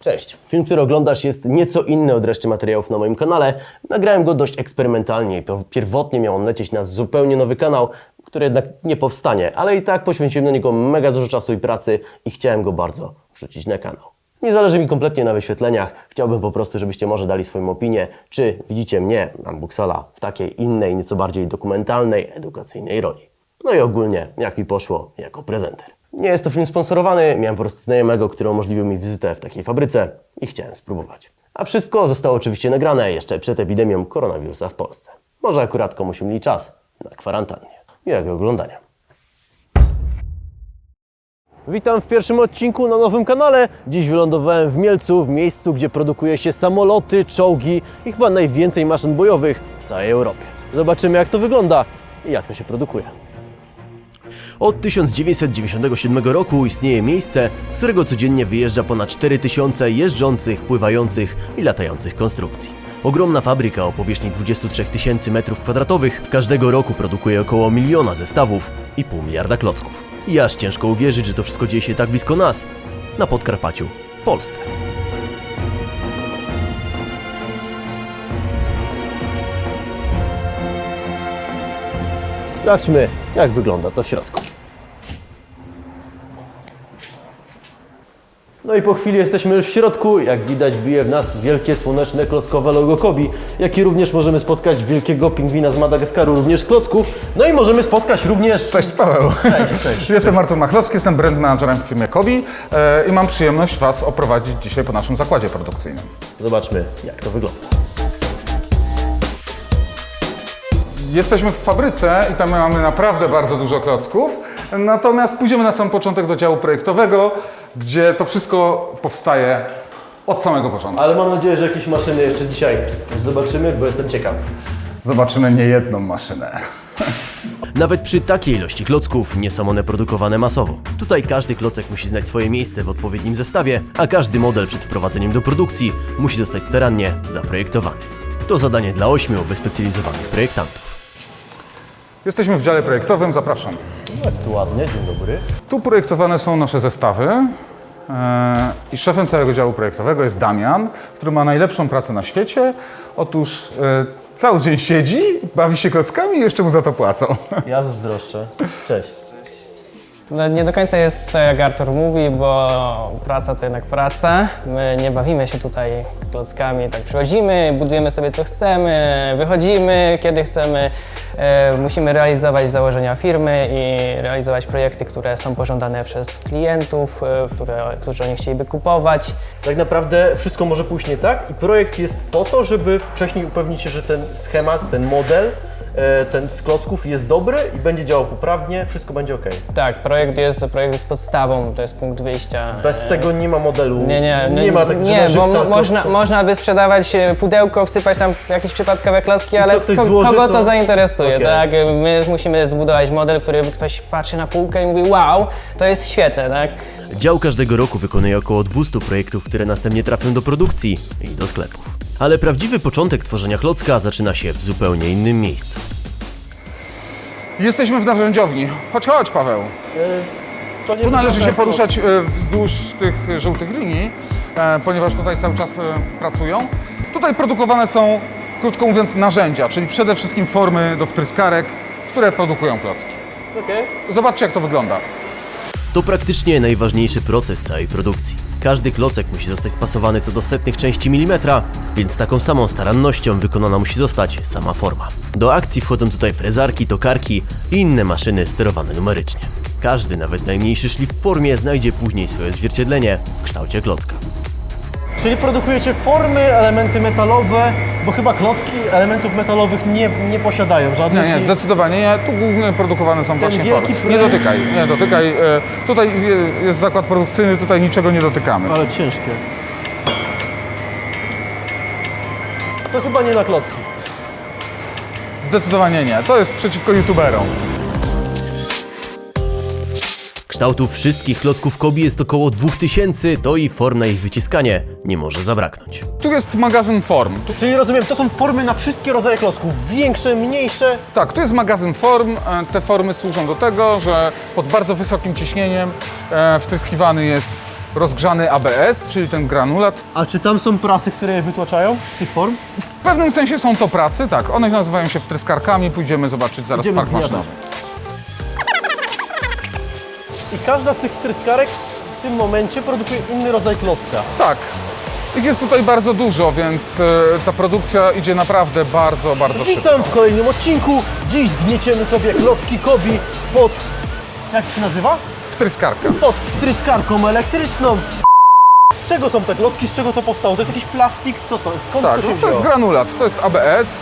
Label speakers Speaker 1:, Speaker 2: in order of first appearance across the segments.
Speaker 1: Cześć. Film, który oglądasz, jest nieco inny od reszty materiałów na moim kanale. Nagrałem go dość eksperymentalnie. Pierwotnie miał on lecieć na zupełnie nowy kanał, który jednak nie powstanie, ale i tak poświęciłem na niego mega dużo czasu i pracy i chciałem go bardzo wrzucić na kanał. Nie zależy mi kompletnie na wyświetleniach. Chciałbym po prostu, żebyście może dali swoją opinię, czy widzicie mnie, Unboxala, w takiej innej, nieco bardziej dokumentalnej, edukacyjnej roli. No i ogólnie, jak mi poszło jako prezenter. Nie jest to film sponsorowany, miałem po prostu znajomego, który umożliwił mi wizytę w takiej fabryce i chciałem spróbować. A wszystko zostało oczywiście nagrane jeszcze przed epidemią koronawirusa w Polsce. Może akurat komuś mieli czas na kwarantannie. Miłego oglądania. Witam w pierwszym odcinku na nowym kanale. Dziś wylądowałem w Mielcu, w miejscu, gdzie produkuje się samoloty, czołgi i chyba najwięcej maszyn bojowych w całej Europie. Zobaczymy, jak to wygląda i jak to się produkuje. Od 1997 roku istnieje miejsce, z którego codziennie wyjeżdża ponad 4000 jeżdżących, pływających i latających konstrukcji. Ogromna fabryka o powierzchni 23 000 m2 każdego roku produkuje około 1 miliona zestawów i 0,5 miliarda klocków. I aż ciężko uwierzyć, że to wszystko dzieje się tak blisko nas, na Podkarpaciu, w Polsce. Sprawdźmy, jak wygląda to w środku. No i po chwili jesteśmy już w środku. Jak widać, bije w nas wielkie słoneczne klockowe logo Kobi, jak i również możemy spotkać wielkiego pingwina z Madagaskaru, również z klocków. No i możemy spotkać również...
Speaker 2: Cześć Paweł.
Speaker 1: Cześć.
Speaker 2: Jestem Artur Machlowski, jestem brand managerem w firmie Kobi i mam przyjemność Was oprowadzić dzisiaj po naszym zakładzie produkcyjnym.
Speaker 1: Zobaczmy, jak to wygląda.
Speaker 2: Jesteśmy w fabryce i tam mamy naprawdę bardzo dużo klocków, natomiast pójdziemy na sam początek do działu projektowego, gdzie to wszystko powstaje od samego początku.
Speaker 1: Ale mam nadzieję, że jakieś maszyny jeszcze dzisiaj zobaczymy, bo jestem ciekaw.
Speaker 2: Zobaczymy niejedną maszynę.
Speaker 1: Nawet przy takiej ilości klocków nie są one produkowane masowo. Tutaj każdy klocek musi znać swoje miejsce w odpowiednim zestawie, a każdy model przed wprowadzeniem do produkcji musi zostać starannie zaprojektowany. To zadanie dla 8 wyspecjalizowanych projektantów.
Speaker 2: Jesteśmy w dziale projektowym, zapraszam.
Speaker 1: Jak tu ładnie, dzień dobry.
Speaker 2: Tu projektowane są nasze zestawy i szefem całego działu projektowego jest Damian, który ma najlepszą pracę na świecie. Otóż cały dzień siedzi, bawi się klockami i jeszcze mu za to płacą.
Speaker 1: Ja zazdroszczę. Cześć.
Speaker 3: No, nie do końca jest tak, jak Artur mówi, bo praca to jednak praca. My nie bawimy się tutaj klockami, tak przychodzimy, budujemy sobie co chcemy, wychodzimy kiedy chcemy. Musimy realizować założenia firmy i realizować projekty, które są pożądane przez klientów, którzy oni chcieliby kupować.
Speaker 1: Tak naprawdę wszystko może pójść nie tak i projekt jest po to, żeby wcześniej upewnić się, że ten schemat, ten model, ten z klocków jest dobry i będzie działał poprawnie, wszystko będzie ok.
Speaker 3: Tak, projekt jest podstawą, to jest punkt wyjścia.
Speaker 1: Bez tego nie ma modelu,
Speaker 3: nie
Speaker 1: ma tak, że
Speaker 3: nie,
Speaker 1: żywca
Speaker 3: bo można by sprzedawać pudełko, wsypać tam jakieś przypadkowe klocki, ale
Speaker 1: co ktoś złoży,
Speaker 3: kogo to zainteresuje,
Speaker 1: okay.
Speaker 3: tak? My musimy zbudować model, który ktoś patrzy na półkę i mówi wow, to jest świetne, tak?
Speaker 1: Dział każdego roku wykonuje około 200 projektów, które następnie trafią do produkcji i do sklepów. Ale prawdziwy początek tworzenia klocka zaczyna się w zupełnie innym miejscu.
Speaker 2: Jesteśmy w narzędziowni. Chodź Paweł. Tu należy się poruszać wzdłuż tych żółtych linii, ponieważ tutaj cały czas pracują. Tutaj produkowane są, krótko mówiąc, narzędzia, czyli przede wszystkim formy do wtryskarek, które produkują klocki.
Speaker 1: Okay.
Speaker 2: Zobaczcie, jak to wygląda.
Speaker 1: To praktycznie najważniejszy proces całej produkcji. Każdy klocek musi zostać spasowany co do setnych części milimetra, więc taką samą starannością wykonana musi zostać sama forma. Do akcji wchodzą tutaj frezarki, tokarki i inne maszyny sterowane numerycznie. Każdy, nawet najmniejszy szlif w formie, znajdzie później swoje odzwierciedlenie w kształcie klocka. Czyli produkujecie formy, elementy metalowe, bo chyba klocki elementów metalowych nie posiadają żadnych.
Speaker 2: Nie, zdecydowanie nie. Tu głównie produkowane są właśnie formy. Nie dotykaj. Tutaj jest zakład produkcyjny, tutaj niczego nie dotykamy.
Speaker 1: Ale ciężkie. To chyba nie na klocki.
Speaker 2: Zdecydowanie nie. To jest przeciwko youtuberom.
Speaker 1: Kształtów wszystkich klocków Kobi jest około 2000, to i form na ich wyciskanie nie może zabraknąć.
Speaker 2: Tu jest magazyn form.
Speaker 1: Czyli rozumiem, to są formy na wszystkie rodzaje klocków, większe, mniejsze?
Speaker 2: Tak, tu jest magazyn form. Te formy służą do tego, że pod bardzo wysokim ciśnieniem wtryskiwany jest rozgrzany ABS, czyli ten granulat.
Speaker 1: A czy tam są prasy, które je wytłaczają z tych form?
Speaker 2: W pewnym sensie są to prasy, tak. One nazywają się wtryskarkami, pójdziemy zobaczyć zaraz
Speaker 1: Idziemy
Speaker 2: park
Speaker 1: zgniatać.
Speaker 2: maszynowy.
Speaker 1: I każda z tych wtryskarek w tym momencie produkuje inny rodzaj klocka.
Speaker 2: Tak. Ich jest tutaj bardzo dużo, więc ta produkcja idzie naprawdę bardzo, bardzo szybko.
Speaker 1: Witam w kolejnym odcinku. Dziś zgnieciemy sobie klocki Kobi pod... Jak się nazywa?
Speaker 2: Wtryskarka.
Speaker 1: Pod wtryskarką elektryczną. Z czego są te klocki? Z czego to powstało? To jest jakiś plastik? Co to jest? Skąd
Speaker 2: Tak,
Speaker 1: to się
Speaker 2: no to jest
Speaker 1: wzięło?
Speaker 2: granulat, to jest ABS,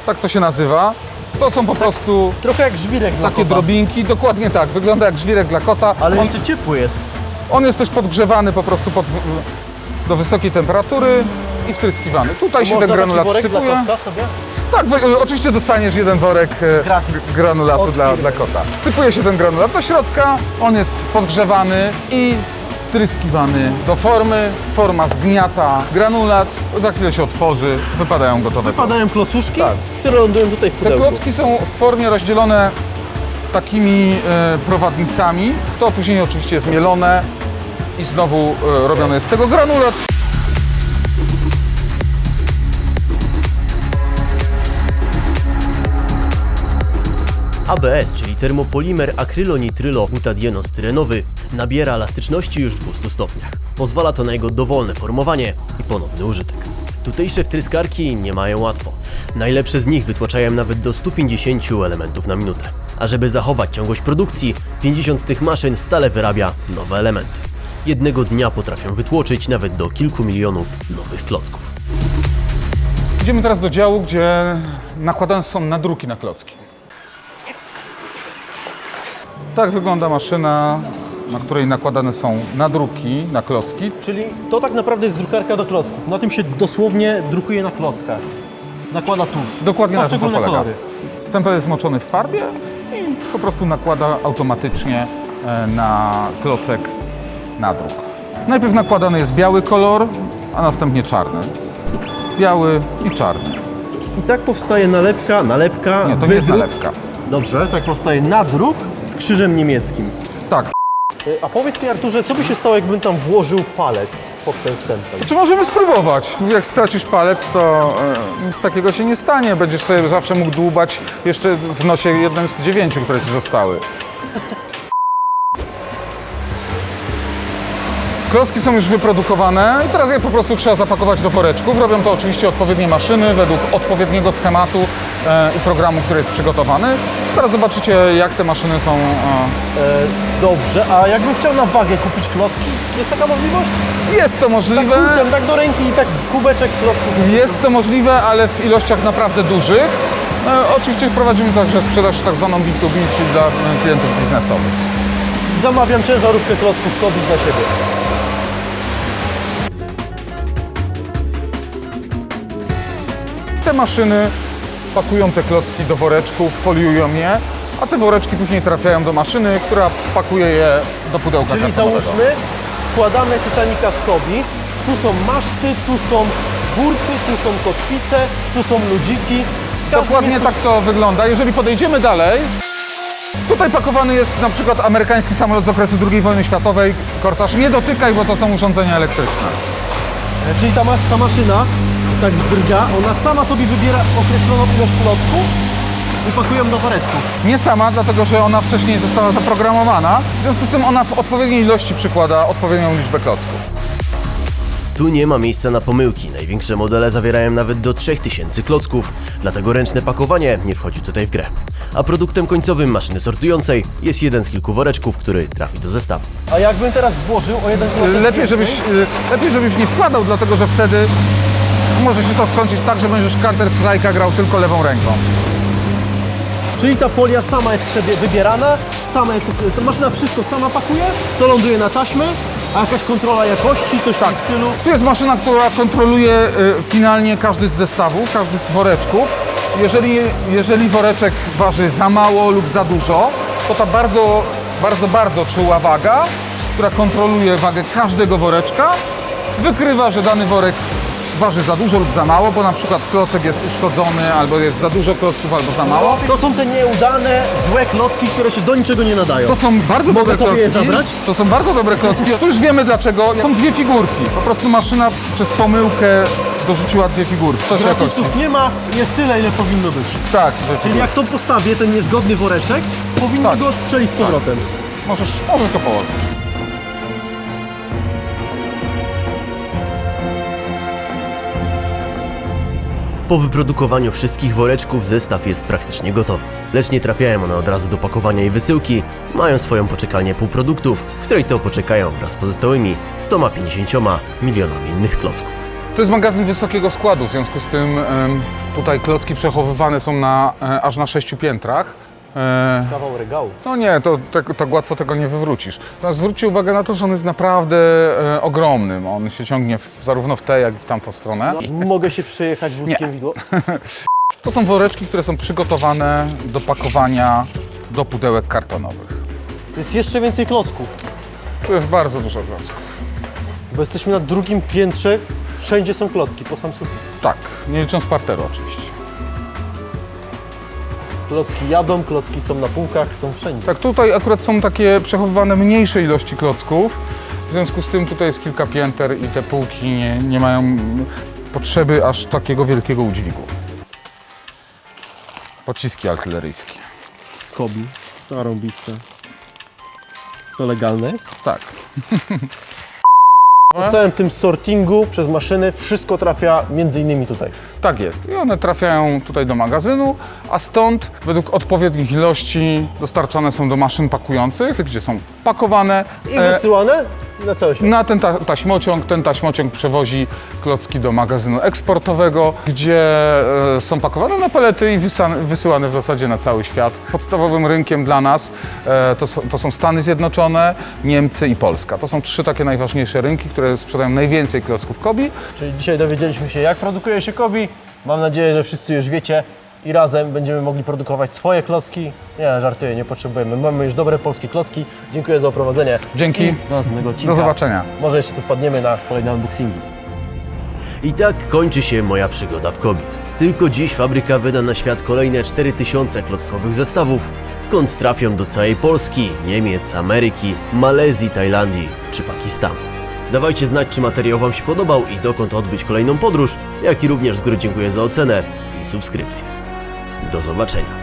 Speaker 2: tak to się nazywa. To są po prostu
Speaker 1: Trochę jak żwirek dla
Speaker 2: takie
Speaker 1: kota.
Speaker 2: drobinki, dokładnie tak, wygląda jak żwirek dla kota.
Speaker 1: Ale jeszcze ciepły jest.
Speaker 2: On jest też podgrzewany po prostu do wysokiej temperatury i wtryskiwany. Tutaj się ten
Speaker 1: Można
Speaker 2: granulat
Speaker 1: taki worek dla
Speaker 2: wsypuje.
Speaker 1: kotka sobie?
Speaker 2: Tak, oczywiście dostaniesz jeden worek
Speaker 1: Gratis.
Speaker 2: granulatu
Speaker 1: Od
Speaker 2: dla
Speaker 1: firmy.
Speaker 2: kota. Wsypuje się ten granulat do środka, on jest podgrzewany i wtryskiwany do formy. Forma zgniata granulat, za chwilę się otworzy, wypadają gotowe.
Speaker 1: Padają klocuszki,
Speaker 2: Tak.
Speaker 1: które lądują tutaj w
Speaker 2: Te
Speaker 1: pudełku.
Speaker 2: klocki są w formie rozdzielone takimi prowadnicami. To później oczywiście jest mielone i znowu robiony jest z tego granulat.
Speaker 1: ABS, czyli termopolimer akrylonitrylo-butadienostyrenowy, nabiera elastyczności już w 200 stopniach. Pozwala to na jego dowolne formowanie i ponowny użytek. Tutejsze wtryskarki nie mają łatwo. Najlepsze z nich wytłaczają nawet do 150 elementów na minutę. A żeby zachować ciągłość produkcji, 50 z tych maszyn stale wyrabia nowe elementy. Jednego dnia potrafią wytłoczyć nawet do kilku milionów nowych klocków.
Speaker 2: Idziemy teraz do działu, gdzie nakładane są nadruki na klocki. Tak wygląda maszyna, na której nakładane są nadruki na klocki.
Speaker 1: Czyli to tak naprawdę jest drukarka do klocków. Na tym się dosłownie drukuje na klockach. Nakłada tusz.
Speaker 2: Dokładnie na tym to
Speaker 1: poszczególne
Speaker 2: polega.
Speaker 1: kolory.
Speaker 2: Stempel jest moczony w farbie i po prostu nakłada automatycznie na klocek nadruk. Najpierw nakładany jest biały kolor, a następnie czarny. Biały i czarny.
Speaker 1: I tak powstaje nalepka.
Speaker 2: Nie, to nie jest nalepka.
Speaker 1: Dobrze, tak powstaje nadruk z krzyżem niemieckim.
Speaker 2: Tak.
Speaker 1: A powiedz mi, Arturze, co by się stało, jakbym tam włożył palec pod ten stempel?
Speaker 2: Czy możemy spróbować? Jak stracisz palec, to nic takiego się nie stanie. Będziesz sobie zawsze mógł dłubać jeszcze w nosie jednym z 9, które ci zostały. Klocki są już wyprodukowane i teraz je po prostu trzeba zapakować do woreczków. Robią to oczywiście odpowiednie maszyny według odpowiedniego schematu i programu, który jest przygotowany. Zaraz zobaczycie, jak te maszyny są.
Speaker 1: Dobrze, a jakbym chciał na wagę kupić klocki, jest taka możliwość?
Speaker 2: Jest to
Speaker 1: Tak
Speaker 2: możliwe.
Speaker 1: hurtem, tak do ręki i tak kubeczek klocków.
Speaker 2: Jest to możliwe, ale w ilościach naprawdę dużych. Oczywiście wprowadzimy także sprzedaż tak zwaną B2B, czyli dla klientów biznesowych.
Speaker 1: Zamawiam ciężarówkę klocków Kobi dla siebie.
Speaker 2: Te maszyny pakują te klocki do woreczków, foliują je, a te woreczki później trafiają do maszyny, która pakuje je do pudełka
Speaker 1: Czyli
Speaker 2: kartonowego.
Speaker 1: załóżmy, składamy Titanica z Kobi. Tu są maszty, tu są burty, tu są kotwice, tu są ludziki. W każdym
Speaker 2: Dokładnie
Speaker 1: jest
Speaker 2: tak to wygląda. Jeżeli podejdziemy dalej, tutaj pakowany jest na przykład amerykański samolot z okresu II wojny światowej, Korsarz. Nie dotykaj, bo to są urządzenia elektryczne.
Speaker 1: Czyli ta maszyna, tak drga, ona sama sobie wybiera określoną ilość klocków i pakują do woreczków.
Speaker 2: Nie sama, dlatego że ona wcześniej została zaprogramowana. W związku z tym ona w odpowiedniej ilości przykłada odpowiednią liczbę klocków.
Speaker 1: Tu nie ma miejsca na pomyłki. Największe modele zawierają nawet do 3000 klocków, dlatego ręczne pakowanie nie wchodzi tutaj w grę. A produktem końcowym maszyny sortującej jest jeden z kilku woreczków, który trafi do zestawu. A jakbym teraz włożył o jeden klocek
Speaker 2: Lepiej żebyś nie wkładał, dlatego że wtedy może się to skończyć tak, że będziesz Counter Strike'a grał tylko lewą ręką.
Speaker 1: Czyli ta folia sama jest wybierana, sama jest, ta maszyna wszystko sama pakuje, to ląduje na taśmę, a jakaś kontrola jakości, coś w tym stylu.
Speaker 2: Tu jest maszyna, która kontroluje finalnie każdy z zestawów, każdy z woreczków. Jeżeli woreczek waży za mało lub za dużo, to ta bardzo czuła waga, która kontroluje wagę każdego woreczka, wykrywa, że dany worek waży za dużo lub za mało, bo na przykład klocek jest uszkodzony, albo jest za dużo klocków, albo za mało.
Speaker 1: To są te nieudane, złe klocki, które się do niczego nie nadają.
Speaker 2: To są bardzo
Speaker 1: Mogę
Speaker 2: dobre
Speaker 1: sobie je
Speaker 2: klocki.
Speaker 1: zabrać?
Speaker 2: To są bardzo dobre klocki. To już wiemy dlaczego. Są dwie figurki. Po prostu maszyna przez pomyłkę dorzuciła dwie figurki. Coś jakoś.
Speaker 1: Gratisów nie ma, jest tyle, ile powinno być.
Speaker 2: Tak,
Speaker 1: Czyli jak to postawię, ten niezgodny woreczek, powinno
Speaker 2: Tak.
Speaker 1: go odstrzelić z powrotem.
Speaker 2: możesz go położyć.
Speaker 1: Po wyprodukowaniu wszystkich woreczków zestaw jest praktycznie gotowy. Lecz nie trafiają one od razu do pakowania i wysyłki. Mają swoją poczekalnię półproduktów, w której to poczekają wraz z pozostałymi 150 milionami innych klocków.
Speaker 2: To jest magazyn wysokiego składu, w związku z tym tutaj klocki przechowywane są aż na 6 piętrach.
Speaker 1: Kawał regału.
Speaker 2: No nie, tak łatwo tego nie wywrócisz. Natomiast zwróćcie uwagę na to, że on jest naprawdę ogromny. On się ciągnie zarówno w tę, jak i w tamtą stronę.
Speaker 1: Mogę się przejechać wózkiem widło?
Speaker 2: To są woreczki, które są przygotowane do pakowania do pudełek kartonowych.
Speaker 1: To jest jeszcze więcej klocków,
Speaker 2: Tu jest bardzo dużo klocków.
Speaker 1: bo jesteśmy na drugim piętrze, wszędzie są klocki, po sam sufit.
Speaker 2: Tak, nie licząc parteru oczywiście.
Speaker 1: Klocki jadą, klocki są na półkach, są wszędzie.
Speaker 2: Tak, tutaj akurat są takie przechowywane mniejsze ilości klocków. W związku z tym tutaj jest kilka pięter i te półki nie mają potrzeby aż takiego wielkiego udźwigu. Pociski artyleryjskie.
Speaker 1: Skobi, zarąbiste. To legalne jest?
Speaker 2: Tak.
Speaker 1: Po całym tym sortingu przez maszyny wszystko trafia między innymi tutaj.
Speaker 2: Tak jest. I one trafiają tutaj do magazynu, a stąd według odpowiednich ilości dostarczane są do maszyn pakujących, gdzie są pakowane.
Speaker 1: I wysyłane na cały świat.
Speaker 2: Na ten taśmociąg. Ten taśmociąg przewozi klocki do magazynu eksportowego, gdzie są pakowane na pelety i wysyłane w zasadzie na cały świat. Podstawowym rynkiem dla nas to są Stany Zjednoczone, Niemcy i Polska. To są trzy takie najważniejsze rynki, które sprzedają najwięcej klocków Kobi.
Speaker 1: Czyli dzisiaj dowiedzieliśmy się, jak produkuje się Kobi. Mam nadzieję, że wszyscy już wiecie i razem będziemy mogli produkować swoje klocki. Nie, żartuję, nie potrzebujemy. Mamy już dobre polskie klocki. Dziękuję za oprowadzenie.
Speaker 2: Dzięki.
Speaker 1: I do następnego odcinka.
Speaker 2: Do zobaczenia.
Speaker 1: Może jeszcze tu wpadniemy na kolejne unboxingi. I tak kończy się moja przygoda w Kobi. Tylko dziś fabryka wyda na świat kolejne 4000 klockowych zestawów, skąd trafią do całej Polski, Niemiec, Ameryki, Malezji, Tajlandii czy Pakistanu. Dawajcie znać, czy materiał Wam się podobał i dokąd odbyć kolejną podróż, jak i również z góry dziękuję za ocenę i subskrypcję. Do zobaczenia.